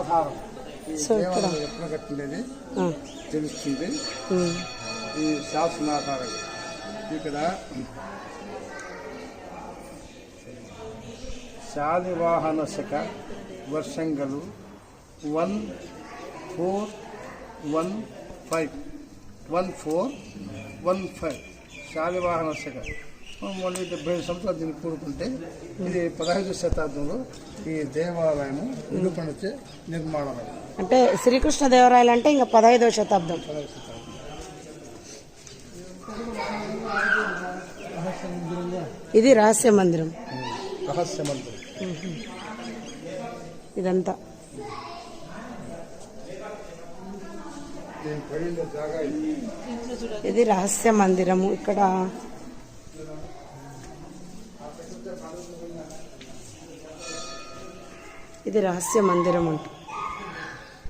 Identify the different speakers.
Speaker 1: ఆధారం దేవాలయం ఎప్పుడు కట్టిండేది తెలుస్తుంది ఈ శాసనాధారం. ఇక్కడ శాలివాహన శక వర్షంగలు 1415 శాలివాహన శక 170 సంవత్సరాలు దీన్ని కూడుకుంటే ఇది 15వ శతాబ్దంలో ఈ దేవాలయం నిరూపణచే నిర్మాణం.
Speaker 2: అంటే శ్రీకృష్ణ దేవరాయలు అంటే ఇంకా 15వ శతాబ్దం. ఇది రహస్య మందిరం. ఇదంతా ఇది రహస్య మందిరము. ఇక్కడ ఇది రహస్య మందిరం అంట.